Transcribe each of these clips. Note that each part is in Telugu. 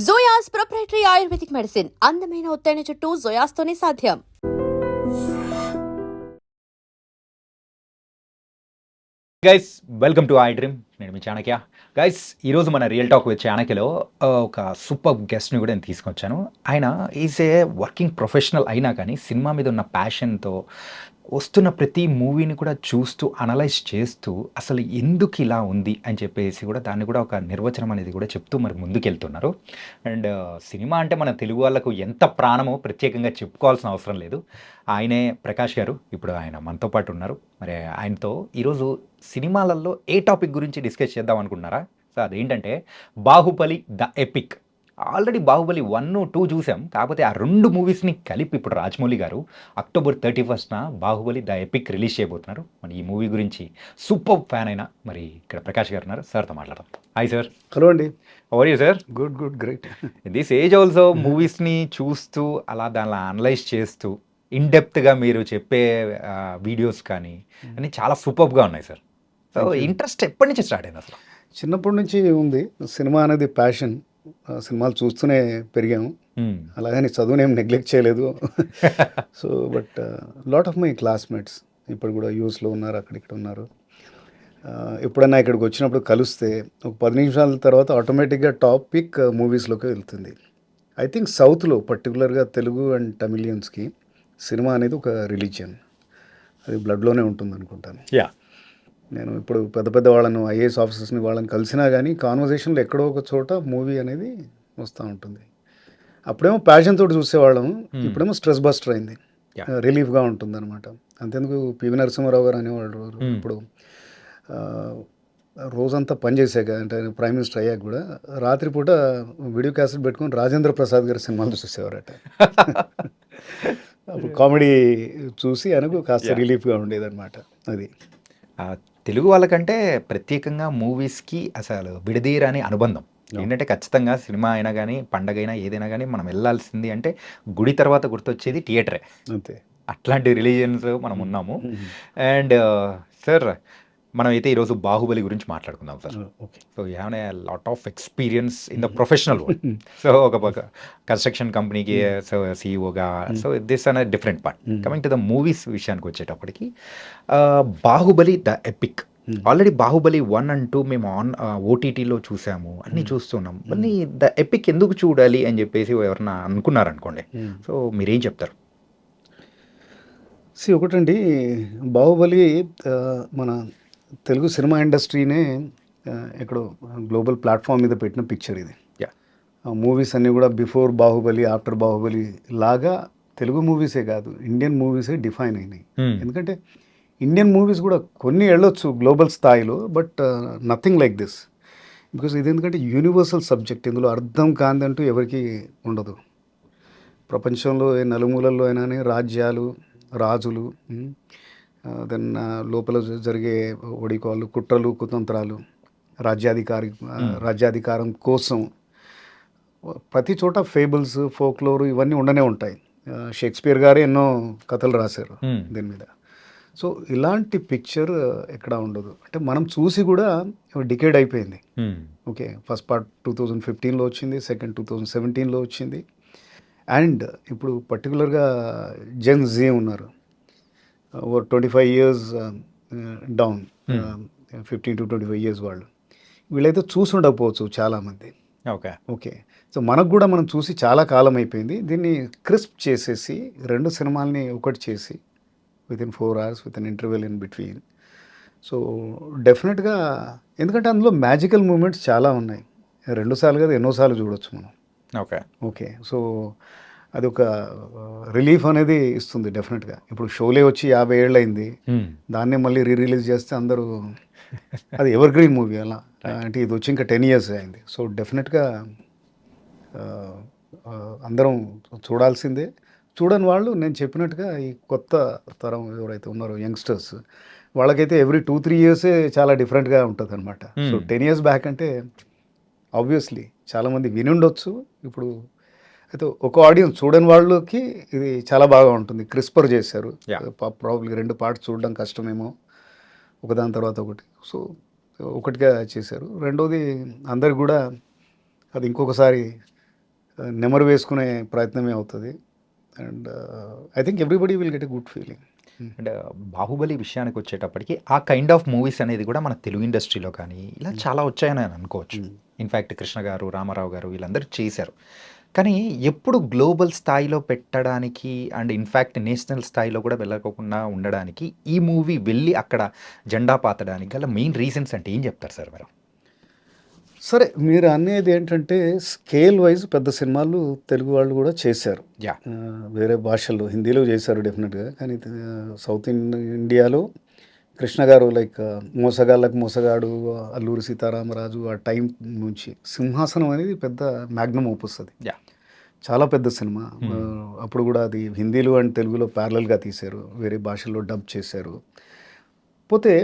జోయాస్ ప్రొప్రైటరీ ఆయుర్వేదిక్ మెడిసిన్ అందమైన ఒత్తైన చుట్టూ జోయాస్తోనే సాధ్యం. Guys welcome to I dream. నేను మీ చాణక్య. గైస్ ఈరోజు మన రియల్ టాక్ విత్ చాణక్యలో ఒక సూపర్ గెస్ట్ని కూడా నేను తీసుకొచ్చాను. ఆయన ఈజ్ ఏ వర్కింగ్ ప్రొఫెషనల్ అయినా కానీ సినిమా మీద ఉన్న ప్యాషన్తో వస్తున్న ప్రతి మూవీని కూడా చూస్తూ అనలైజ్ చేస్తూ అసలు ఎందుకు ఇలా ఉంది అని చెప్పేసి కూడా దాన్ని కూడా ఒక నిర్వచనం అనేది కూడా చెప్తూ మరి ముందుకెళ్తున్నారు. అండ్ సినిమా అంటే మన తెలుగు వాళ్ళకు ఎంత ప్రాణమో ప్రత్యేకంగా చెప్పుకోవాల్సిన అవసరం లేదు. ఆయనే ప్రకాష్ గారు. ఇప్పుడు ఆయన మనతో పాటు ఉన్నారు. మరి ఆయనతో ఈరోజు సినిమాలలో ఏ టాపిక్ గురించి డిస్కస్ చేద్దాం అనుకుంటున్నారా? సో అదేంటంటే Baahubali the epic. Already Baahubali 1, 2 చూసాం. కాకపోతే ఆ 2 మూవీస్ని కలిపి ఇప్పుడు రాజమౌళి గారు October 31st Baahubali the epic release చేయబోతున్నారు. మరి ఈ మూవీ గురించి సూపర్ ఫ్యాన్ అయినా మరి ఇక్కడ ప్రకాష్ గారు ఉన్నారు. సార్తో మాట్లాడదాం. Hi sir. హలో అండి. How are you sir? Good great. This age also మూవీస్ని చూస్తూ అలా దానిలో అనలైజ్ చేస్తూ ఇన్డెప్త్గా మీరు చెప్పే వీడియోస్ కానీ అన్నీ చాలా సూపర్గా ఉన్నాయి సార్. సో ఇంట్రెస్ట్ ఎప్పటి నుంచి స్టార్ట్ అయింది అసలు? చిన్నప్పటి నుంచి ఉంది సినిమా అనేది ప్యాషన్. సినిమాలు చూస్తూనే పెరిగాము. అలాగని చదువునేం నెగ్లెక్ట్ చేయలేదు. So but lot of my classmates ఇప్పుడు కూడా యూఎస్లో ఉన్నారు, అక్కడిక్కడ ఉన్నారు. ఎప్పుడన్నా ఇక్కడికి వచ్చినప్పుడు కలిస్తే ఒక 10 నిమిషాల తర్వాత ఆటోమేటిక్గా టాపిక్ మూవీస్లోకి వెళ్తుంది. ఐ థింక్ సౌత్లో పర్టికులర్గా తెలుగు అండ్ తమిళియన్స్కి సినిమా అనేది ఒక రిలీజియన్. అది బ్లడ్లోనే ఉంటుంది అనుకుంటాను. నేను ఇప్పుడు పెద్ద వాళ్ళను ఐఏఎస్ ఆఫీసర్స్ని వాళ్ళని కలిసినా కానీ కాన్వర్జేషన్లో ఎక్కడో ఒక చోట మూవీ అనేది వస్తూ ఉంటుంది. అప్పుడేమో ప్యాషన్ తోటి చూసేవాళ్ళము, ఇప్పుడేమో స్ట్రెస్ బస్టర్ అయింది, రిలీఫ్గా ఉంటుంది అనమాట. అంతెందుకు పివి నరసింహారావు గారు అనేవాళ్ళు ఇప్పుడు రోజంతా పనిచేసాక అంటే ఆయన ప్రైమ్ మినిస్టర్ అయ్యాక కూడా రాత్రిపూట వీడియో క్యాసెట్ పెట్టుకొని రాజేంద్ర ప్రసాద్ గారి సినిమాలు చూసేవారట. అప్పుడు కామెడీ చూసి ఆయనకు కాస్త రిలీఫ్గా ఉండేదన్నమాట. అది తెలుగు వాళ్ళకంటే ప్రత్యేకంగా మూవీస్కి అసలు విడదీయరాని అనుబంధం. ఏంటంటే ఖచ్చితంగా సినిమా అయినా కానీ పండగ అయినా ఏదైనా కానీ మనం వెళ్ళాల్సింది అంటే గుడి తర్వాత గుర్తొచ్చేది థియేటరే. అంతే. అట్లాంటి రిలీజియన్స్ మనం ఉన్నాము. అండ్ సార్ మనం అయితే ఈరోజు బాహుబలి గురించి మాట్లాడుకుందాం sir. So you have a lot of experience in the professional world. So ఒక కన్స్ట్రక్షన్ కంపెనీకి సీఈఓగా, సో దిస్ అనే different part. Coming to the movies విషయానికి వచ్చేటప్పటికి Baahubali the epic. Already Baahubali 1 and 2 మేము ఓటీటీలో చూసాము, అన్నీ చూస్తున్నాం. మళ్ళీ ద ఎపిక్ ఎందుకు చూడాలి అని చెప్పేసి ఎవరన్నా అనుకున్నారనుకోండి, సో మీరేం చెప్తారు? ఒకటండి, బాహుబలి మన తెలుగు సినిమా ఇండస్ట్రీనే ఎక్కడో గ్లోబల్ ప్లాట్ఫామ్ మీద పెట్టిన పిక్చర్ ఇది. మూవీస్ అన్నీ కూడా బిఫోర్ బాహుబలి ఆఫ్టర్ బాహుబలి లాగా తెలుగు మూవీసే కాదు, ఇండియన్ మూవీసే డిఫైన్ అయినాయి. ఎందుకంటే ఇండియన్ మూవీస్ కూడా కొన్ని వెళ్ళొచ్చు గ్లోబల్ స్థాయిలో, but nothing like this. Because ఇది ఎందుకంటే యూనివర్సల్ సబ్జెక్ట్. ఇందులో అర్థం కాందంటూ ఎవరికి ఉండదు. ప్రపంచంలో ఏ నలుమూలల్లో అయినా రాజ్యాలు, రాజులు, దెన్ లోపల జరిగే ఒడికోళ్ళు, కుట్రలు, కుతంత్రాలు, రాజ్యాధికారం కోసం ప్రతి చోట ఫేబుల్స్, ఫోక్లోరు ఇవన్నీ ఉండనే ఉంటాయి. షేక్స్పియర్ గారే ఎన్నో కథలు రాశారు దీని మీద. సో ఇలాంటి పిక్చర్ ఎక్కడ ఉండదు. అంటే మనం చూసి కూడా డికేడ్ అయిపోయింది. ఓకే, ఫస్ట్ పార్ట్ 2015లో వచ్చింది, సెకండ్ 2017లో వచ్చింది. అండ్ ఇప్పుడు పర్టికులర్గా జెన్ జీ ఉన్నారు, 25 years డౌన్, 15 to 25 years వాళ్ళు. వీళ్ళైతే చూసి ఉండకపోవచ్చు చాలామంది. ఓకే, సో మనకు కూడా మనం చూసి చాలా కాలం అయిపోయింది. దీన్ని క్రిస్ప్ చేసేసి 2 సినిమాల్ని ఒకటి చేసి within 4 hours with an interval in between. So డెఫినెట్గా ఎందుకంటే అందులో మ్యాజికల్ మూమెంట్స్ చాలా ఉన్నాయి. 2 సార్లు కదా ఎన్నోసార్లు చూడొచ్చు మనం. ఓకే, సో అది ఒక రిలీఫ్ అనేది ఇస్తుంది డెఫినెట్గా. ఇప్పుడు షోలే వచ్చి 50 ఏళ్ళు అయింది, దాన్నే మళ్ళీ రిలీజ్ చేస్తే అందరూ అది ఎవర్ గ్రీన్ మూవీ అలా. అంటే ఇది వచ్చి ఇంకా 10 years అయింది. సో డెఫినెట్గా అందరం చూడాల్సిందే. చూడని వాళ్ళు నేను చెప్పినట్టుగా ఈ కొత్త తరం ఎవరైతే ఉన్నారో యంగ్స్టర్స్, వాళ్ళకైతే ఎవ్రీ 2-3 years చాలా డిఫరెంట్గా ఉంటుంది అనమాట. సో 10 years బ్యాక్ అంటే ఆబ్వియస్లీ చాలామంది విని ఉండొచ్చు. ఇప్పుడు అయితే ఒక ఆడియన్స్ చూడని వాళ్ళకి ఇది చాలా బాగా ఉంటుంది. క్రిస్పర్ చేశారు. ప్రాబ్లీ 2 parts చూడడం కష్టమేమో, ఒకదాని తర్వాత ఒకటి. సో ఒకటిగా చేశారు. రెండోది అందరికి కూడా అది ఇంకొకసారి నెమరు వేసుకునే ప్రయత్నమే అవుతుంది. And I think everybody will get a good feeling. And Baahubali విషయానికి వచ్చేటప్పటికి ఆ కైండ్ ఆఫ్ మూవీస్ అనేది కూడా మన తెలుగు ఇండస్ట్రీలో కానీ ఇలా చాలా వచ్చాయని నేను అనుకోవచ్చు. ఇన్ఫ్యాక్ట్ కృష్ణ గారు, రామారావు గారు వీళ్ళందరూ చేశారు. కానీ ఎప్పుడు గ్లోబల్ స్థాయిలో పెట్టడానికి అండ్ ఇన్ఫ్యాక్ట్ నేషనల్ స్థాయిలో కూడా వెళ్ళకోకుండా ఉండడానికి ఈ మూవీ వెళ్ళి అక్కడ జెండా పాతడానికి గల మెయిన్ రీజన్స్ అంటే ఏం చెప్తారు సార్ మీరు? సరే, మీరు అనేది ఏంటంటే స్కేల్ వైజ్ పెద్ద సినిమాలు తెలుగు వాళ్ళు కూడా చేశారు. యా. వేరే భాషల్లో హిందీలో చేశారు డెఫినెట్గా. కానీ సౌత్ ఇండియాలో కృష్ణ గారు లైక్ మోసగాళ్ళకు మోసగాడు, అల్లూరి సీతారామరాజు ఆ టైం నుంచి సింహాసనం అనేది పెద్ద మ్యాగ్నమ్ ఓపస్. యా. చాలా పెద్ద సినిమా. అప్పుడు కూడా అది హిందీలో అండ్ తెలుగులో ప్యారలల్గా తీశారు, వేరే భాషల్లో డబ్ చేశారు. పోతే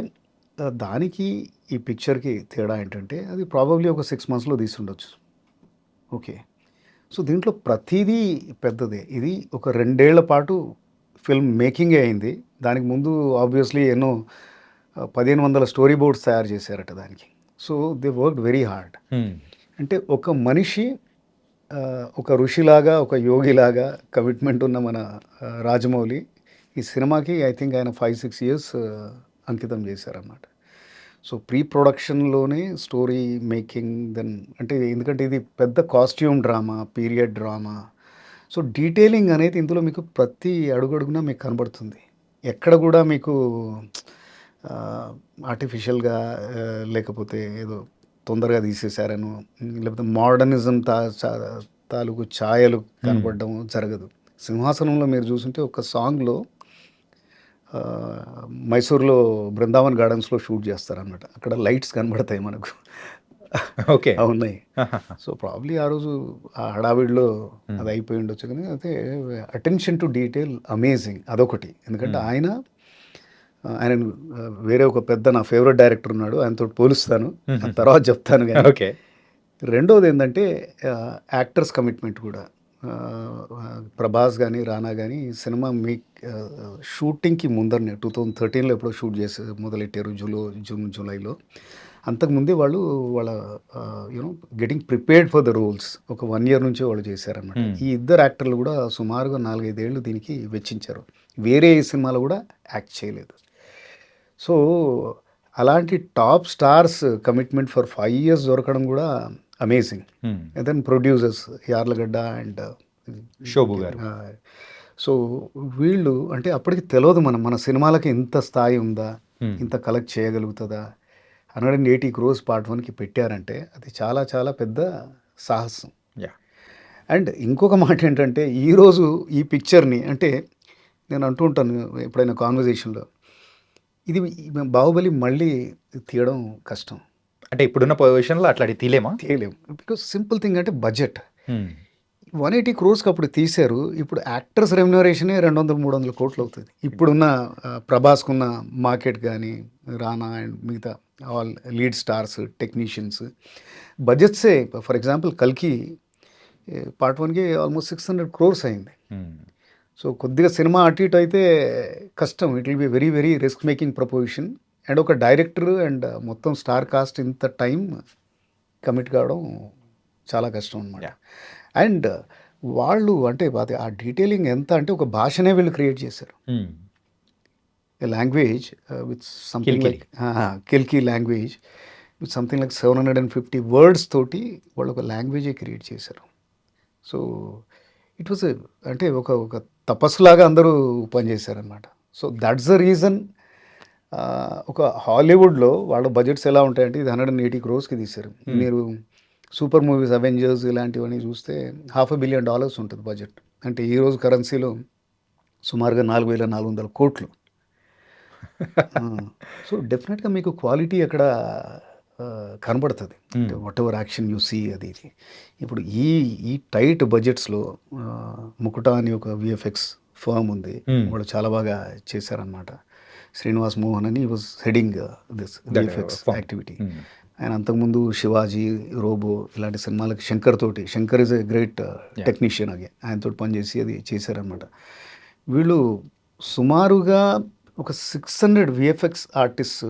దానికి ఈ పిక్చర్కి తేడా ఏంటంటే అది ప్రాబబ్లీ ఒక 6 monthsలో తీసి ఉండొచ్చు. ఓకే. సో దీంట్లో ప్రతిదీ పెద్దదే. ఇది ఒక 2 ఏళ్ల పాటు ఫిల్మ్ మేకింగే అయింది. దానికి ముందు ఆబ్వియస్లీ ఎన్నో 1500 స్టోరీ బోర్డ్స్ తయారు చేశారట దానికి. So they work very hard. అంటే ఒక మనిషి ఒక ఋషిలాగా, ఒక యోగిలాగా కమిట్మెంట్ ఉన్న మన రాజమౌళి ఈ సినిమాకి ఐ థింక్ ఆయన 5-6 years అంకితం చేశారన్నమాట. సో ప్రీ ప్రొడక్షన్లోనే స్టోరీ మేకింగ్, దెన్ అంటే ఎందుకంటే ఇది పెద్ద costume drama, period drama. So detailing అనేది ఇందులో మీకు ప్రతి అడుగడుగునా మీకు కనబడుతుంది. ఎక్కడ కూడా మీకు ఆర్టిఫిషియల్గా లేకపోతే ఏదో తొందరగా తీసేశారను, లేకపోతే మోడర్నిజం తాలూకు ఛాయలు కనబడడం జరగదు. సింహాసనంలో మీరు చూస్తుంటే ఒక సాంగ్లో మైసూర్లో బృందావన్ గార్డెన్స్లో షూట్ చేస్తారనమాట. అక్కడ లైట్స్ కనబడతాయి మనకు. ఓకే. ఉన్నాయి. సో ప్రాబ్లీ ఆ రోజు ఆ హడావిడిలో అది అయిపోయి ఉండొచ్చు. కానీ అయితే అటెన్షన్ టు డీటెయిల్ అమేజింగ్ అదొకటి. ఎందుకంటే ఆయన వేరే ఒక పెద్ద నా ఫేవరెట్ డైరెక్టర్ ఉన్నాడు, ఆయనతో పోలుస్తాను, తర్వాత చెప్తాను. కానీ ఓకే. రెండవది ఏంటంటే యాక్టర్స్ కమిట్మెంట్ కూడా. ప్రభాస్ కానీ రానా కానీ ఈ సినిమా షూటింగ్కి ముందరనే 2013లో ఎప్పుడో షూట్ చేసి మొదలెట్టారు, జూలైలో. అంతకుముందే వాళ్ళు వాళ్ళ you know getting prepared for the roles ఒక 1 year నుంచే వాళ్ళు చేశారన్నమాట. ఈ ఇద్దరు యాక్టర్లు కూడా సుమారుగా 4-5 ఏళ్ళు దీనికి వెచ్చించారు. వేరే ఏ సినిమాలో కూడా యాక్ట్ చేయలేదు. సో అలాంటి top stars commitment for 5 years దొరకడం కూడా amazing. And then producers Yarlagadda and Shobu garu. So వీళ్ళు అంటే అప్పటికి తెలియదు మన సినిమాలకి ఇంత స్థాయి ఉందా, ఇంత కలెక్ట్ చేయగలుగుతుందా. 180 crores Part 1కి పెట్టారంటే అది చాలా చాలా పెద్ద సాహసం. అండ్ ఇంకొక మాట ఏంటంటే ఈరోజు ఈ పిక్చర్ని అంటే నేను అంటూ ఉంటాను ఎప్పుడైనా కాన్వర్జేషన్లో, ఇది బాహుబలి మళ్ళీ తీయడం కష్టం. అంటే ఇప్పుడున్న పొజిషన్లో అట్లాంటి తీయలేము. బికాస్ సింపుల్ థింగ్ అంటే బడ్జెట్ 180 crores అప్పుడు తీశారు. ఇప్పుడు యాక్టర్స్ రెమ్యునరేషనే 200-300 కోట్లు అవుతుంది. ఇప్పుడున్న ప్రభాస్కున్న మార్కెట్ కానీ, రానా అండ్ మిగతా ఆల్ లీడ్ స్టార్స్, టెక్నీషియన్స్ బడ్జెట్సే. ఫర్ ఎగ్జాంపుల్ కల్కి Part 1కి ఆల్మోస్ట్ 600 crores అయింది. సో కొద్దిగా సినిమా అటు ఇటు అయితే కష్టం. It will be very very risk making proposition. And ఒక డైరెక్టర్ అండ్ మొత్తం స్టార్ కాస్ట్ ఇంత టైం కమిట్ కావడం చాలా కష్టం అన్నమాట. అండ్ వాళ్ళు అంటే ఆ డీటెయిలింగ్ ఎంత అంటే ఒక భాషనే వీళ్ళు క్రియేట్ చేశారు. Language with something like Kilki language with something like 750 words తోటి వాళ్ళు ఒక లాంగ్వేజే క్రియేట్ చేశారు. సో ఇట్ వాజ్ అంటే ఒక తపస్సులాగా అందరూ పనిచేశారనమాట. So that's the reason. ఒక హాలీవుడ్లో వాళ్ళ బడ్జెట్స్ ఎలా ఉంటాయంటే ఇది 180 crores తీశారు. మీరు సూపర్ మూవీస్ అవెంజర్స్ ఇలాంటివన్నీ చూస్తే $500 million ఉంటుంది బడ్జెట్. అంటే ఈరోజు కరెన్సీలో సుమారుగా 4,400 కోట్లు. సో డెఫినెట్గా మీకు క్వాలిటీ అక్కడ కనబడుతుంది. Whatever action you see అది. ఇప్పుడు ఈ టైట్ బడ్జెట్స్లో ముకుటా అని ఒక విఎఫ్ఎక్స్ ఫర్మ్ ఉంది, వాళ్ళు చాలా బాగా చేశారనమాట. శ్రీనివాస్ మోహన్ అని was heading this VFX activity. ఆయన అంతకుముందు శివాజీ, రోబో ఇలాంటి సినిమాలకి Shankar is a great technician. ఆయనతో పనిచేసి అది చేశారనమాట. వీళ్ళు సుమారుగా ఒక 600 విఎఫ్ఎక్స్ ఆర్టిస్ట్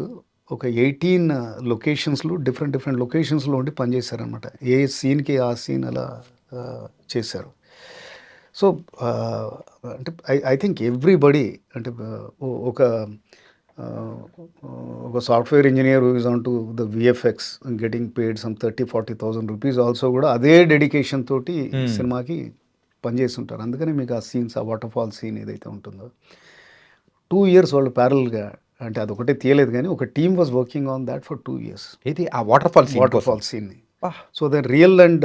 ఒక 18 లొకేషన్స్లో డిఫరెంట్ లొకేషన్స్లో ఉండి పనిచేశారనమాట. ఏ సీన్కి ఆ సీన్ అలా చేశారు. సో అంటే ఐ థింక్ ఎవ్రీబడి అంటే ఒక ఒక software engineer is on to the VFX getting paid some 30,000-40,000 rupees also కూడా అదే డెడికేషన్ తోటి సినిమాకి పనిచేసి ఉంటారు. అందుకని మీకు ఆ సీన్స్, ఆ వాటర్ ఫాల్ సీన్ ఏదైతే ఉంటుందో 2 years వాళ్ళు ప్యారల్గా, అంటే అదొకటే తీయలేదు కానీ ఒక team was working on that for 2 years. ఇది ఆ వాటర్ ఫాల్ వాటర్ ఫాల్ సీన్ని సో దెన్ రియల్ అండ్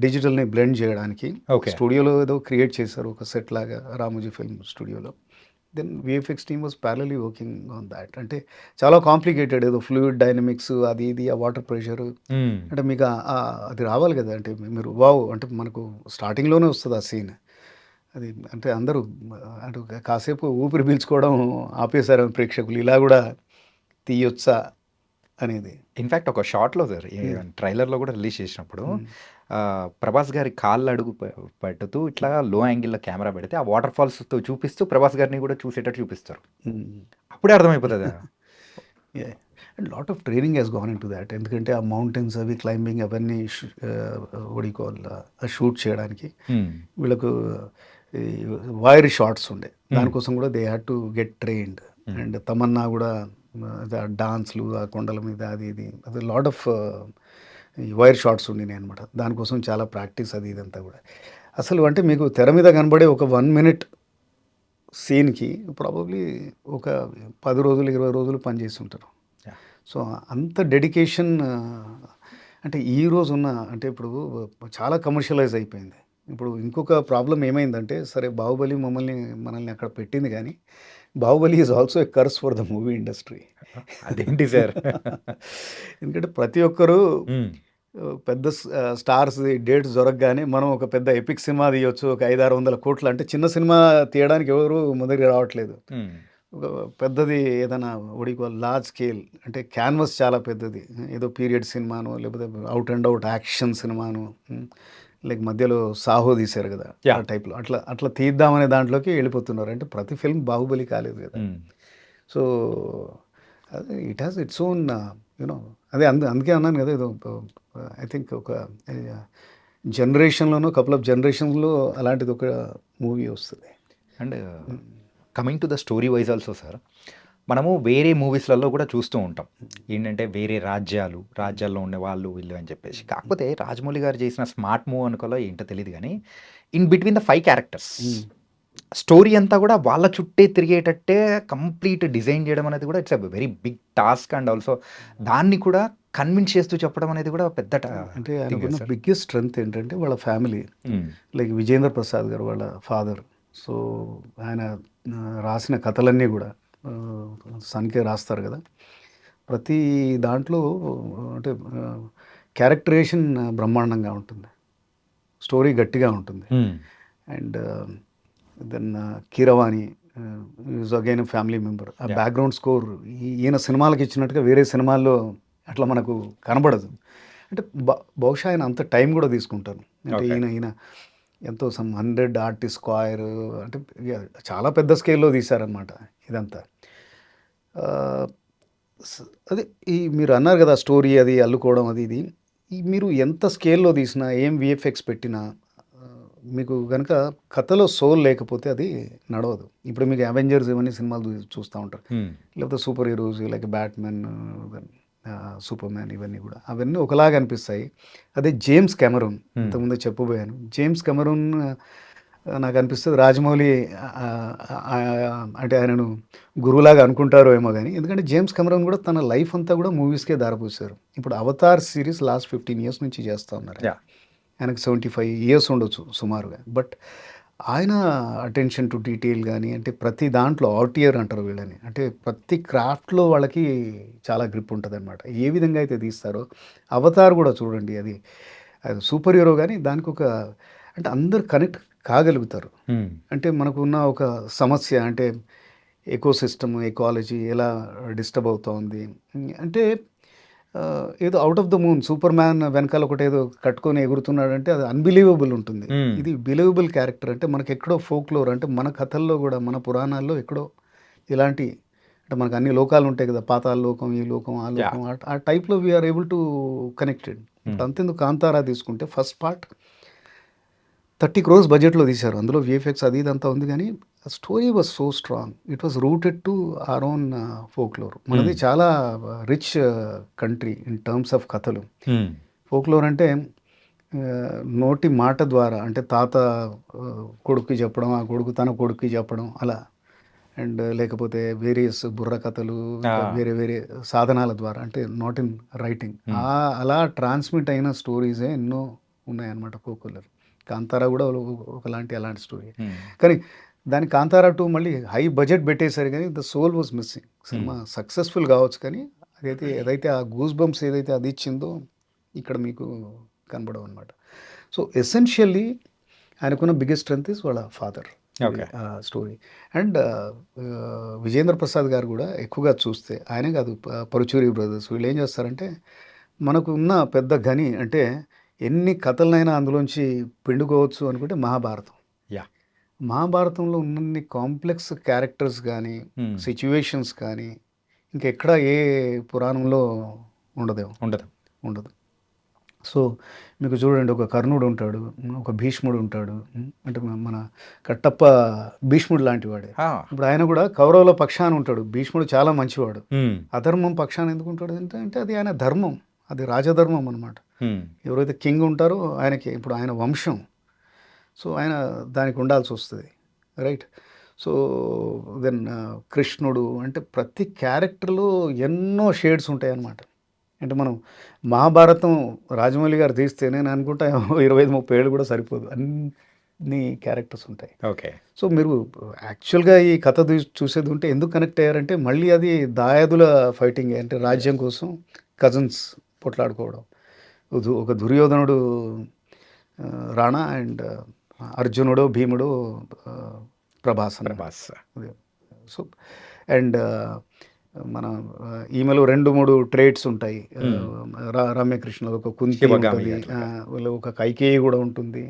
డిజిటల్ని బ్లెండ్ చేయడానికి Okay. స్టూడియోలో ఏదో క్రియేట్ చేశారు, ఒక సెట్ లాగా రామోజీ ఫిల్మ్ స్టూడియోలో. Then VFX team was parallelly working on that. అంటే చాలా కాంప్లికేటెడ్, ఏదో ఫ్లూయిడ్ డైనమిక్స్ అది ఇది, ఆ వాటర్ ప్రెషర్, అంటే మీకు అది రావాలి కదా. అంటే మీరు వావ్ అంటే మనకు స్టార్టింగ్లోనే వస్తుంది ఆ సీన్. అది అంటే అందరూ అంటే కాసేపు ఊపిరి పీల్చుకోవడం ఆపేశారు ప్రేక్షకులు, ఇలా కూడా తీయొచ్చా అనేది. ఇన్ఫ్యాక్ట్ ఒక షార్ట్లో సార్ ట్రైలర్లో కూడా రిలీజ్ చేసినప్పుడు ప్రభాస్ గారి కాళ్ళు అడుగు పట్టుతూ ఇట్లా లో యాంగిల్లో కెమెరా పెడితే ఆ వాటర్ ఫాల్స్తో చూపిస్తూ ప్రభాస్ గారిని కూడా చూసేటట్టు చూపిస్తారు. అప్పుడే అర్థమైపోతుంది. And lot of training he's gone into that. ఎందుకంటే ఆ మౌంటైన్స్ అవి క్లైంబింగ్ అవన్నీ షూట్ చేయడానికి వీళ్ళకు వైర్ షాట్స్ ఉండే, దానికోసం కూడా they had to get trained. And Tamannaah కూడా డాన్స్లు ఆ కొండల మీద అది ఇది, అది లాట్ ఆఫ్ వైర్ షాట్స్ ఉండినాయి అనమాట. దానికోసం చాలా ప్రాక్టీస్ అది ఇదంతా కూడా. అసలు అంటే మీకు తెర మీద కనబడే ఒక 1 minute సీన్కి ప్రాబబ్లీ ఒక 10 రోజులు 20 రోజులు పనిచేసి ఉంటారు. సో అంత డెడికేషన్. అంటే ఈ రోజున్న అంటే ఇప్పుడు చాలా కమర్షియలైజ్ అయిపోయింది. ఇప్పుడు ఇంకొక ప్రాబ్లం ఏమైందంటే, సరే బాహుబలి మనల్ని అక్కడ పెట్టింది కానీ Baahubali is also a curse for the movie industry. అదేంటి సార్? ఎందుకంటే ప్రతి ఒక్కరు పెద్ద స్టార్స్ డేట్స్ దొరకగానే మనం ఒక పెద్ద ఎపిక్ సినిమా తీయొచ్చు, ఒక 500-600 కోట్లు. అంటే చిన్న సినిమా తీయడానికి ఎవరు ముందరికి రావట్లేదు. ఒక పెద్దది ఏదైనా లార్జ్ స్కేల్ అంటే క్యాన్వస్ చాలా పెద్దది, ఏదో పీరియడ్ సినిమాను లేకపోతే అవుట్ అండ్ అవుట్ యాక్షన్ సినిమాను, లైక్ మధ్యలో సాహో తీశారు కదా ఆ టైప్లో, అట్లా తీద్దామనే దాంట్లోకి వెళ్ళిపోతున్నారు. అంటే ప్రతి ఫిల్మ్ బాహుబలి కాలేదు కదా. So it has its own you know. అదే అందుకే అన్నాను కదా, ఏదో ఐ థింక్ ఒక జనరేషన్లోనో కపుల్ ఆఫ్ జనరేషన్స్లో అలాంటిది ఒక మూవీ వస్తుంది. And coming to the story wise also sir, మనము వేరే మూవీస్లలో కూడా చూస్తూ ఉంటాం ఏంటంటే వేరే రాజ్యాల్లో ఉండే వాళ్ళు వీళ్ళు అని చెప్పేసి. కాకపోతే రాజమౌళి గారు చేసిన స్మార్ట్ మూవ్ అనుకోలో ఏంటో తెలియదు కానీ in between the 5 characters story అంతా కూడా వాళ్ళ చుట్టే తిరిగేటట్టే కంప్లీట్ డిజైన్ చేయడం అనేది కూడా it's a very big task. And also దాన్ని కూడా కన్విన్స్ చేస్తూ చెప్పడం అనేది కూడా పెద్ద అంటే ఆయనకున్న బిగ్గెస్ట్ స్ట్రెంగ్త్ ఏంటంటే వాళ్ళ ఫ్యామిలీ. లైక్ విజేంద్ర ప్రసాద్ గారు వాళ్ళ ఫాదర్. సో ఆయన రాసిన కథలన్నీ కూడా సన్కే రాస్తారు కదా. ప్రతి దాంట్లో అంటే క్యారెక్టరేషన్ బ్రహ్మాండంగా ఉంటుంది, స్టోరీ గట్టిగా ఉంటుంది. And then Keeravani is again family member. ఆ బ్యాక్గ్రౌండ్ స్కోర్ ఈయన సినిమాలకు ఇచ్చినట్టుగా వేరే సినిమాల్లో అట్లా మనకు కనబడదు. అంటే బహుశా ఆయన అంత టైం కూడా తీసుకుంటారు. అంటే ఈయన ఎంతో 100 ఆర్టిస్ట్ స్క్వైర్ అంటే చాలా పెద్ద స్కేల్లో తీశారనమాట ఇదంతా. అదే మీరు అన్నారు కదా స్టోరీ అది అల్లుకోవడం అది ఇది, మీరు ఎంత స్కేల్లో తీసినా ఏం విఎఫ్ఎక్స్ పెట్టినా మీకు కనుక కథలో సోల్ లేకపోతే అది నడవదు. ఇప్పుడు మీకు అవెంజర్స్ ఇవన్నీ సినిమాలు చూస్తూ ఉంటారు, లేకపోతే super heroes like batsmen, super man, ఇవన్నీ కూడా అవన్నీ ఒకలాగా అనిపిస్తాయి. అదే జేమ్స్ కెమెరూన్, ఇంతకుముందే చెప్పబోయాను, జేమ్స్ కెమెరూన్ నాకు అనిపిస్తుంది రాజమౌళి అంటే ఆయనను గురువులాగా అనుకుంటారో ఏమో కానీ, ఎందుకంటే జేమ్స్ కెమెరూన్ కూడా తన లైఫ్ అంతా కూడా మూవీస్కే దారిపోసారు. ఇప్పుడు అవతార్ సిరీస్ లాస్ట్ 15 years నుంచి చేస్తూ ఉన్నారు. ఆయనకు 75 years ఉండొచ్చు సుమారుగా. బట్ ఆయన అటెన్షన్ టు డీటెయిల్ కానీ, అంటే ప్రతి దాంట్లో ఆర్టియర్ అంటారు వీళ్ళని, అంటే ప్రతి క్రాఫ్ట్లో వాళ్ళకి చాలా గ్రిప్ ఉంటుంది అనమాట. ఏ విధంగా అయితే తీస్తారో అవతార్ కూడా చూడండి, అది సూపర్ హీరో కానీ దానికి ఒక అంటే అందరు కనెక్ట్ కాగలుగుతారు. అంటే మనకున్న ఒక సమస్య అంటే ఎకోసిస్టమ్, ఎకాలజీ ఎలా డిస్టర్బ్ అవుతోంది, అంటే ఏదో out of the moon super man వెనకాల ఒకటి ఏదో కట్టుకొని ఎగురుతున్నాడంటే అది అన్బిలీవబుల్ ఉంటుంది. ఇది బిలీవబుల్ క్యారెక్టర్. అంటే మనకు ఎక్కడో ఫోక్లోర్ అంటే మన కథల్లో కూడా మన పురాణాల్లో ఎక్కడో ఇలాంటి అంటే మనకు అన్ని లోకాలు ఉంటాయి కదా, పాతాళ లోకం, ఈ లోకం, ఆ లోకం, ఆ టైప్లో వీఆర్ ఏబుల్ టు కనెక్టెడ్. ఇప్పుడు అంతెందుకు కాంతారా తీసుకుంటే ఫస్ట్ పార్ట్ 30 crores బడ్జెట్లో తీశారు. అందులో విఎఫ్ఎక్స్ అది ఇదంతా ఉంది కానీ story was so strong. It was rooted to our own folklore. మనది చాలా rich country in terms of కథలు. ఫోక్లోర్ అంటే నోటి మాట ద్వారా, అంటే తాత కొడుక్కి చెప్పడం, ఆ కొడుకు తన కొడుక్కి చెప్పడం అలా, అండ్ లేకపోతే వేరియస్ బుర్ర కథలు, వేరే వేరే సాధనాల ద్వారా, అంటే నాట్ ఇన్ రైటింగ్, అలా ట్రాన్స్మిట్ అయిన స్టోరీసే ఎన్నో ఉన్నాయన్నమాట ఫోక్లోర్. కాంతారా కూడా ఒకలాంటి అలాంటి స్టోరీ. కానీ దాని కాంతారా 2 మళ్ళీ హై బడ్జెట్ పెట్టేశారు కానీ ద సోల్ వాజ్ మిస్సింగ్. సినిమా సక్సెస్ఫుల్ కావచ్చు కానీ ఏదైతే ఆ గూస్ బంప్స్ ఏదైతే అది ఇచ్చిందో ఇక్కడ మీకు కనబడవు అనమాట. సో ఎసెన్షియల్లీ ఆయనకున్న బిగ్గెస్ట్ స్ట్రెంత్ ఇస్ వాళ్ళ father story. And Vijendra Prasad గారు కూడా ఎక్కువగా చూస్తే, ఆయనే కాదు పరుచూరి బ్రదర్స్, వీళ్ళు ఏం చేస్తారంటే మనకు ఉన్న పెద్ద గని అంటే ఎన్ని కథలనైనా అందులోంచి పిండుకోవచ్చు అనుకుంటే మహాభారతం. మహాభారతంలో ఉన్నన్ని కాంప్లెక్స్ క్యారెక్టర్స్ కానీ సిచ్యువేషన్స్ కానీ ఇంకెక్కడ ఏ పురాణంలో ఉండదు. సో మీకు చూడండి, ఒక కర్ణుడు ఉంటాడు, ఒక భీష్ముడు ఉంటాడు, అంటే మన కట్టప్ప భీష్ముడు లాంటి వాడే. ఇప్పుడు ఆయన కూడా కౌరవుల పక్షాన ఉంటాడు. భీష్ముడు చాలా మంచివాడు, అధర్మం పక్షాన ఎందుకు ఉంటాడు అంటే అది ఆయన ధర్మం, అది రాజధర్మం అనమాట. ఎవరైతే కింగ్ ఉంటారో ఆయనకి, ఇప్పుడు ఆయన వంశం, సో ఆయన దానికి ఉండాల్సి వస్తుంది, రైట్. సో దెన్ కృష్ణుడు అంటే ప్రతి క్యారెక్టర్లో ఎన్నో షేడ్స్ ఉంటాయి అన్నమాట. అంటే మనం మహాభారతం రాజమౌళి గారు తీస్తే నేను అనుకుంటా 25-30 ఏళ్ళు కూడా సరిపోదు, అన్ని క్యారెక్టర్స్ ఉంటాయి. ఓకే. సో మీరు యాక్చువల్గా ఈ కథ చూసేది ఉంటే ఎందుకు కనెక్ట్ అయ్యారంటే మళ్ళీ అది దాయాదుల ఫైటింగ్, అంటే రాజ్యం కోసం కజిన్స్ పొట్లాడుకోవడం. ఒక దుర్యోధనుడు రాణా అండ్ అర్జునుడు భీముడు ప్రభాస్. సో అండ్ మన ఈమెలో 2-3 ట్రేట్స్ ఉంటాయి. రమ్యకృష్ణ ఒక కుంతి ఉంటుంది, ఒక కైకేయి కూడా ఉంటుంది,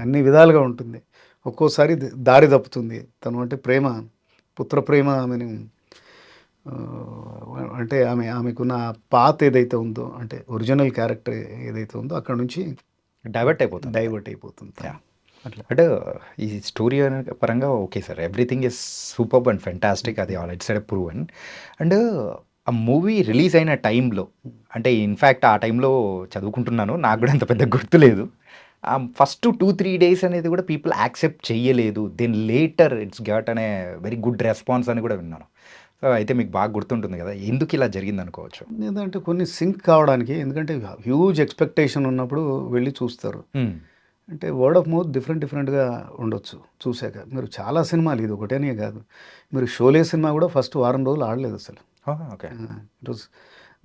అన్ని విధాలుగా ఉంటుంది. ఒక్కోసారి దారి తప్పుతుంది తను, అంటే ప్రేమ, పుత్ర ప్రేమ ఆమెను, అంటే ఆమెకున్న పాత్ ఏదైతే ఉందో, అంటే ఒరిజినల్ క్యారెక్టర్ ఏదైతే ఉందో అక్కడ నుంచి డైవర్ట్ అయిపోతుంది అట్లా. అంటే ఈ స్టోరీ పరంగా okay sir, everything is superb and fantastic, అది ఆల్ ఇట్స్ ప్రూవెన్. అండ్ ఆ మూవీ రిలీజ్ అయిన టైంలో, అంటే ఇన్ఫ్యాక్ట్ ఆ టైంలో చదువుకుంటున్నాను, నాకు కూడా అంత పెద్ద గుర్తులేదు. ఫస్ట్ 2-3 డేస్ అనేది కూడా పీపుల్ యాక్సెప్ట్ చెయ్యలేదు, దెన్ లేటర్ ఇట్స్ గట్ అనే వెరీ గుడ్ రెస్పాన్స్ అని కూడా విన్నాను. సో అయితే మీకు బాగా గుర్తుంటుంది కదా, ఎందుకు ఇలా జరిగింది అనుకోవచ్చు? ఏంటంటే కొన్ని సింక్ కావడానికి, ఎందుకంటే హ్యూజ్ ఎక్స్పెక్టేషన్ ఉన్నప్పుడు వెళ్ళి చూస్తారు. అంటే వర్డ్ ఆఫ్ మౌత్ డిఫరెంట్గా ఉండొచ్చు చూశాక. మీరు చాలా సినిమాలు, ఇది ఒకటేనే కాదు, మీరు షోలే సినిమా కూడా ఫస్ట్ వారం రోజులు ఆడలేదు అసలు. ఓకే. ఇట్ వాజ్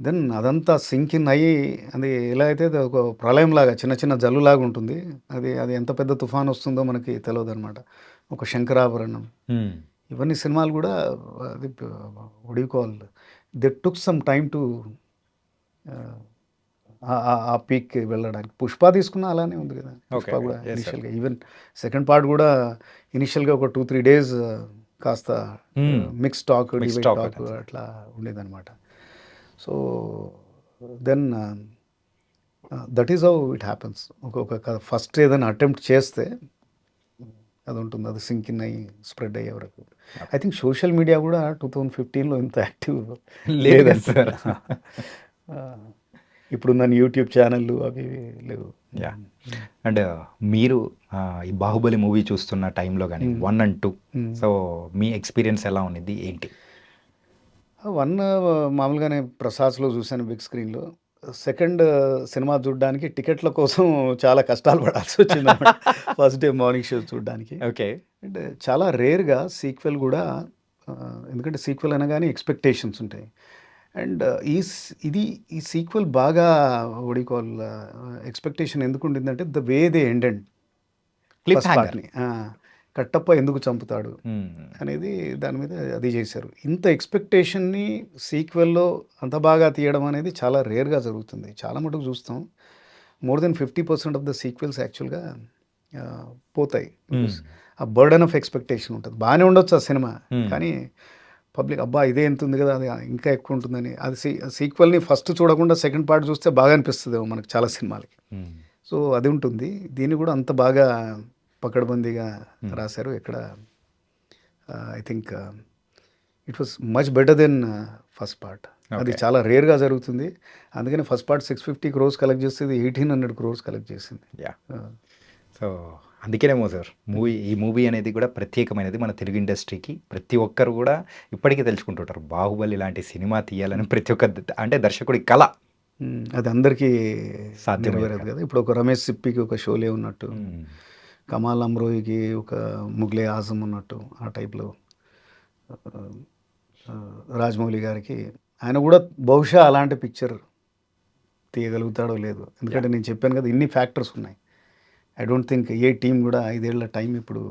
దెన్ అదంతా సింక్ ఇన్ అయ్యి, అది ఎలా అయితే ఒక ప్రళయంలాగా చిన్న చిన్న జల్లులాగా ఉంటుంది, అది ఎంత పెద్ద తుఫాన్ వస్తుందో మనకి తెలియదు అనమాట. ఒక శంకరాభరణం, ఇవన్నీ సినిమాలు కూడా అది ఒడికోవాలి, they took some time to ఆ పీక్ వెళ్ళడానికి. పుష్ప తీసుకున్నా అలానే ఉంది కదా, పుష్ప కూడా ఇనిషియల్గా, ఈవెన్ సెకండ్ పార్ట్ కూడా ఇనిషియల్గా ఒక 2-3 డేస్ కాస్త మిక్స్ టాక్ అట్లా ఉండేదన్నమాట. So then that is how it happens. ఒక ఫస్ట్ ఏదైనా అటెంప్ట్ చేస్తే అది ఉంటుంది, అది సింక్ ఇన్ అయ్యి స్ప్రెడ్ అయ్యే వరకు. ఐ థింక్ సోషల్ మీడియా కూడా 2015లో ఇంత యాక్టివ్ లేదండి సార్. ఇప్పుడున్న యూట్యూబ్ ఛానళ్ళు అవి లేవు. అండ్ మీరు ఈ బాహుబలి మూవీ చూస్తున్న టైంలో కానీ 1 and 2, సో మీ ఎక్స్పీరియన్స్ ఎలా ఉన్నది ఏంటి? 1 మామూలుగానే ప్రసాద్లో చూశాను బిగ్ స్క్రీన్లో. సెకండ్ సినిమా చూడడానికి టికెట్ల కోసం చాలా కష్టాలు పడాల్సి వచ్చింది ఫస్ట్ డే మార్నింగ్ షో చూడడానికి. ఓకే. అంటే చాలా రేర్గా సీక్వెల్ కూడా, ఎందుకంటే సీక్వెల్ అనగానే ఎక్స్పెక్టేషన్స్ ఉంటాయి. అండ్ ఈ సీక్వెల్ బాగా వడికోల్ ఎక్స్పెక్టేషన్ ఎందుకు ఉండిందంటే the way they ended first పార్ట్ని, కట్టప్ప ఎందుకు చంపుతాడు అనేది దాని మీద అది చేశారు. ఇంత ఎక్స్పెక్టేషన్ని సీక్వెల్లో అంత బాగా తీయడం అనేది చాలా రేర్గా జరుగుతుంది. చాలా మటుకు చూస్తాం, more than 50% of the sequels యాక్చువల్గా పోతాయి. ఆ బర్డన్ ఆఫ్ ఎక్స్పెక్టేషన్ ఉంటుంది. బాగానే ఉండొచ్చు ఆ సినిమా, కానీ పబ్లిక్ అబ్బా ఇదే ఎంత ఉంది కదా, అది ఇంకా ఎక్కువ ఉంటుందని, అది సీక్వెల్ని ఫస్ట్ చూడకుండా సెకండ్ పార్ట్ చూస్తే బాగా అనిపిస్తుంది మనకు చాలా సినిమాలకి. సో అది ఉంటుంది. దీన్ని కూడా అంత బాగా పకడ్బందీగా రాశారు. ఇక్కడ I think it was much better than first part. అది చాలా రేర్గా జరుగుతుంది. అందుకని ఫస్ట్ పార్ట్ 650 crores కలెక్ట్ చేస్తుంది, 1800 crores కలెక్ట్ చేసింది. యా సో అందుకేనేమో సార్ ఈ మూవీ అనేది కూడా ప్రత్యేకమైనది మన తెలుగు ఇండస్ట్రీకి. ప్రతి ఒక్కరు కూడా ఇప్పటికీ తెలుసుకుంటుంటారు బాహుబలి లాంటి సినిమా తీయాలని ప్రతి ఒక్క అంటే దర్శకుడి కళ. అది అందరికీ సాధ్యం నెరవేరదు కదా. ఇప్పుడు ఒక రమేష్ సిప్పికి ఒక షోలే ఉన్నట్టు, కమాల్ అమ్రోయికి ఒక ముగ్లే ఆజం ఉన్నట్టు, ఆ టైప్లో రాజమౌళి గారికి ఆయన కూడా బహుశా అలాంటి పిక్చర్ తీయగలుగుతాడో లేదు. ఎందుకంటే నేను చెప్పాను కదా ఇన్ని ఫ్యాక్టర్స్ ఉన్నాయి. I don't think A team కూడా 5 ఏళ్ల టైం ఇప్పుడు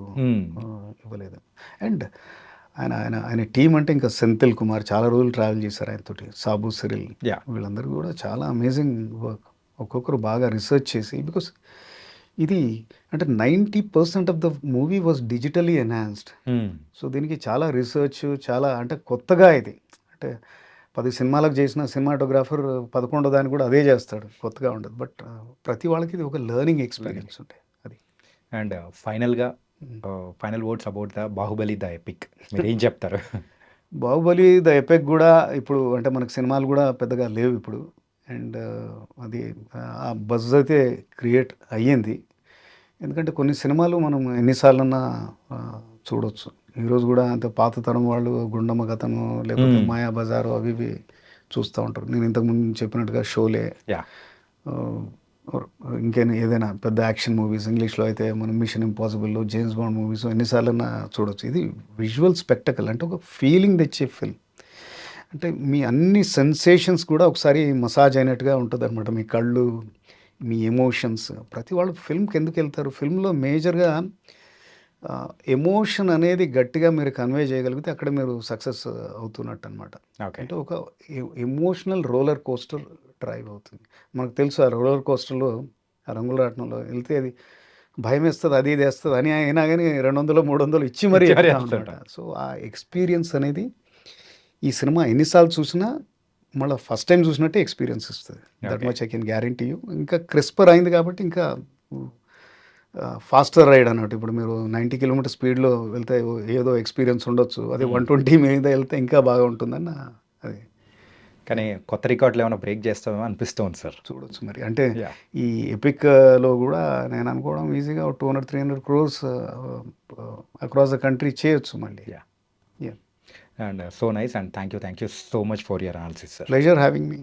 ఇవ్వలేదు. అండ్ ఆయన ఆయన ఆయన టీం అంటే ఇంకా సెంథిల్ కుమార్ చాలా రోజులు ట్రావెల్ చేశారు ఆయనతోటి, సాబు సిరిల్, వీళ్ళందరూ కూడా చాలా అమేజింగ్ వర్క్. ఒక్కొక్కరు బాగా రీసెర్చ్ చేసి, బికాస్ ఇది అంటే 90% of the movie was digitally enhanced. So దీనికి చాలా రీసెర్చ్, చాలా అంటే కొత్తగా ఇది అంటే 10 సినిమాలకు చేసిన సినిమాటోగ్రాఫర్ 11వ దానికి కూడా అదే చేస్తాడు, కొత్తగా ఉండదు. బట్ ప్రతి వాళ్ళకి ఇది ఒక లెర్నింగ్ ఎక్స్పీరియన్స్ ఉంటాయి అది. And final words about the Baahubali the epic మీరు ఏం చెప్తారు? బాహుబలి ద ఎపిక్ కూడా ఇప్పుడు అంటే మనకు సినిమాలు కూడా పెద్దగా లేవు ఇప్పుడు. అండ్ అది ఆ బజ్ అయితే క్రియేట్ అయ్యింది. ఎందుకంటే కొన్ని సినిమాలు మనం ఎన్నిసార్లన్నా చూడవచ్చు. ఈరోజు కూడా అంత పాత తరం వాళ్ళు గుండమ్మ కథను లేకపోతే మాయా బజారు అవి ఇవి చూస్తూ ఉంటారు. నేను ఇంతకుముందు చెప్పినట్టుగా షోలే, ఇంకేనా ఏదైనా పెద్ద యాక్షన్ మూవీస్, ఇంగ్లీష్లో అయితే మనం Mission Impossible, James Bond movies ఎన్నిసార్లన్నా చూడవచ్చు. ఇది విజువల్ స్పెక్టకల్ అంటే ఒక ఫీలింగ్ తెచ్చే ఫిల్మ్. అంటే మీ అన్ని సెన్సేషన్స్ కూడా ఒకసారి మసాజ్ అయినట్టుగా ఉంటుంది అనమాట. మీ కళ్ళు, మీ ఎమోషన్స్. ప్రతి వాళ్ళు ఫిల్మ్కి ఎందుకు వెళ్తారు? ఫిల్మ్లో మేజర్గా ఎమోషన్ అనేది గట్టిగా మీరు కన్వే చేయగలిగితే అక్కడ మీరు సక్సెస్ అవుతున్నట్టు అనమాట. అంటే ఒక ఎమోషనల్ రోలర్ కోస్టర్ డ్రైవ్ అవుతుంది. మనకు తెలుసు ఆ రోలర్ కోస్టర్లో, ఆ రంగుల రాట్నంలో వెళ్తే అది భయం వేస్తుంది, అది ఇది వేస్తుంది అని అయినా కానీ 200 300 ఇచ్చి మరీ అనమాట. సో ఆ ఎక్స్పీరియన్స్ అనేది ఈ సినిమా ఎన్నిసార్లు చూసినా మళ్ళీ ఫస్ట్ టైం చూసినట్టే ఎక్స్పీరియన్స్ ఇస్తుంది. That much I can guarantee you. ఇంకా క్రిస్పర్ అయింది కాబట్టి ఇంకా ఫాస్టర్ రైడ్ అన్నట్టు. ఇప్పుడు మీరు 90 km స్పీడ్లో వెళ్తే ఏదో ఎక్స్పీరియన్స్ ఉండొచ్చు, అదే 120 మీద వెళ్తే ఇంకా బాగా ఉంటుందన్న అది. కానీ కొత్త రికార్డులు ఏమైనా బ్రేక్ చేస్తామో అనిపిస్తుంది సార్. చూడొచ్చు మరి. అంటే ఈ ఎపిక్లో కూడా నేను అనుకోవడం ఈజీగా 200-300 crores అక్రాస్ ద కంట్రీ చేయొచ్చు మళ్ళీ. And so nice, and thank you so much for your analysis, sir. Pleasure having me.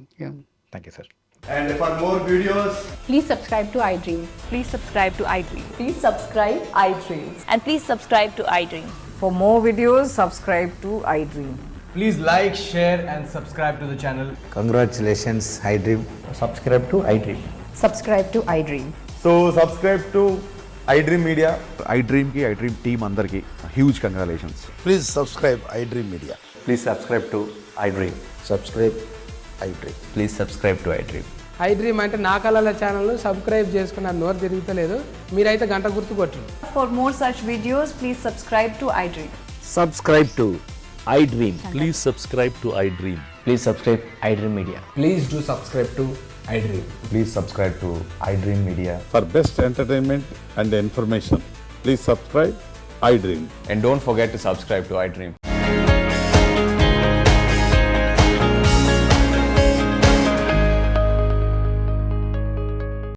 Thank you, sir. And for more videos, please subscribe to iDream. Please subscribe to iDream. Please subscribe iDream. And please subscribe to iDream. For more videos, subscribe to iDream. please like, share and subscribe to the channel. Congratulations, iDream. Subscribe to iDream. Subscribe to iDream. So subscribe to iDream Media. iDream की iDream team अंदर की huge congratulations. Please subscribe iDream Media. Please subscribe to iDream. Subscribe iDream. Please subscribe to iDream. iDream అంటే నా కళల ఛానల్ సబ్స్క్రైబ్ చేసుకున్న నోరు తిరుగుతలేదు, మీరైతే గంట గుర్తు కొట్టండి. For more such videos, please subscribe to iDream. Subscribe to iDream. Please subscribe to iDream. Please subscribe iDream Media. Please do subscribe to iDream. Please subscribe to iDream Media. For best entertainment and information, please subscribe iDream. And don't forget to subscribe to iDream.